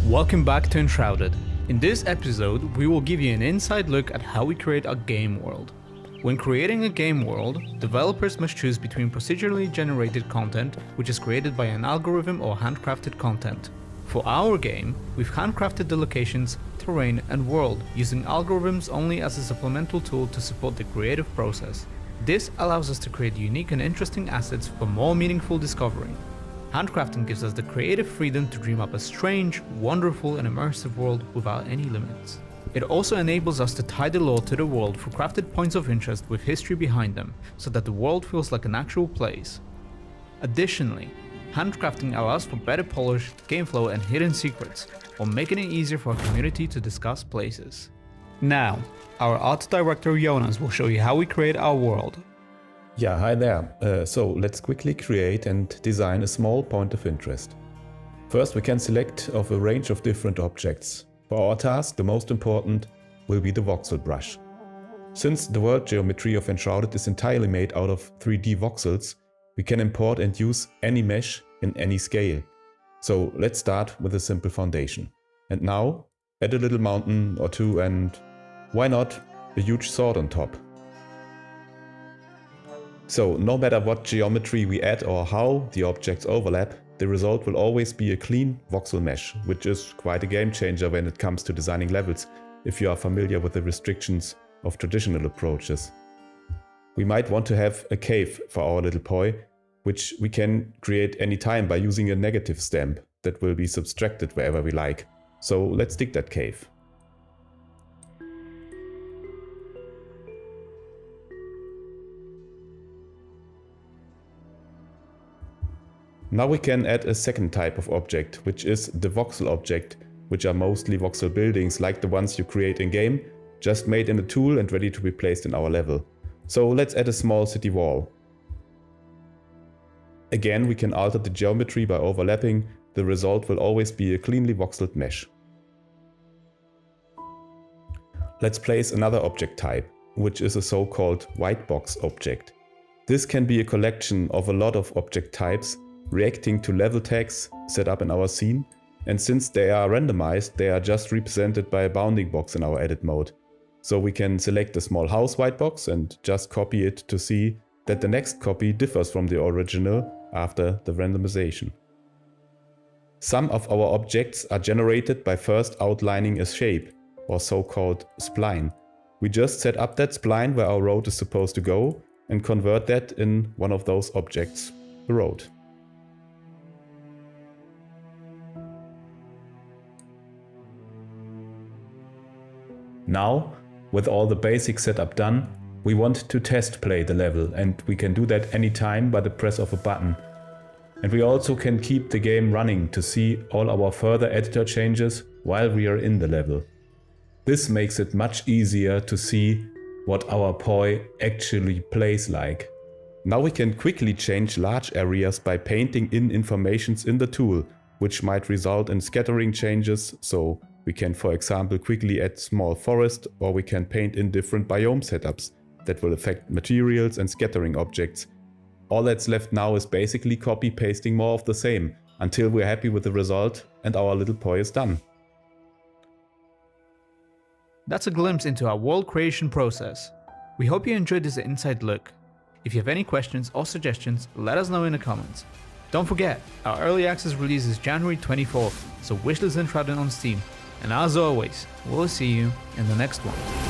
Welcome back to Enshrouded. In this episode, we will give you an inside look at how we create a game world. When creating a game world, developers must choose between procedurally generated content, which is created by an algorithm, or handcrafted content. For our game, we've handcrafted the locations, terrain, and world using algorithms only as a supplemental tool to support the creative process. This allows us to create unique and interesting assets for more meaningful discovery. Handcrafting gives us the creative freedom to dream up a strange, wonderful, and immersive world without any limits. It also enables us to tie the lore to the world through crafted points of interest with history behind them, so that the world feels like an actual place. Additionally, handcrafting allows for better polished game flow and hidden secrets, while making it easier for our community to discuss places. Now, our art director Jonas will show you how we create our world. Yeah, hi there. So let's quickly create and design a small point of interest. First, we can select of a range of different objects. For our task, the most important will be the voxel brush. Since the world geometry of Enshrouded is entirely made out of 3D voxels, we can import and use any mesh in any scale. So let's start with a simple foundation. And now, add a little mountain or two, and why not a huge sword on top. So no matter what geometry we add or how the objects overlap, the result will always be a clean voxel mesh, which is quite a game changer when it comes to designing levels, if you are familiar with the restrictions of traditional approaches. We might want to have a cave for our little boy, which we can create anytime by using a negative stamp that will be subtracted wherever we like. So let's dig that cave. Now we can add a second type of object, which is the voxel object, which are mostly voxel buildings like the ones you create in-game, just made in a tool and ready to be placed in our level. So let's add a small city wall. Again, we can alter the geometry by overlapping. The result will always be a cleanly voxeled mesh. Let's place another object type, which is a so-called white box object. This can be a collection of a lot of object types, reacting to level tags set up in our scene, and since they are randomized, they are just represented by a bounding box in our edit mode. So we can select a small house white box and just copy it to see that the next copy differs from the original after the randomization. Some of our objects are generated by first outlining a shape, or so-called spline. We just set up that spline where our road is supposed to go and convert that in one of those objects, the road. Now, with all the basic setup done, we want to test play the level, and we can do that anytime by the press of a button. And we also can keep the game running to see all our further editor changes while we are in the level. This makes it much easier to see what our poi actually plays like. Now we can quickly change large areas by painting in informations in the tool, which might result in scattering changes, so we can, for example, quickly add small forest, or we can paint in different biome setups that will affect materials and scattering objects. All that's left now is basically copy-pasting more of the same, until we're happy with the result and our little poi is done. That's a glimpse into our world creation process. We hope you enjoyed this inside look. If you have any questions or suggestions, let us know in the comments. Don't forget, our early access release is January 24th, so wishlist Enshrouded on Steam. And as always, we'll see you in the next one.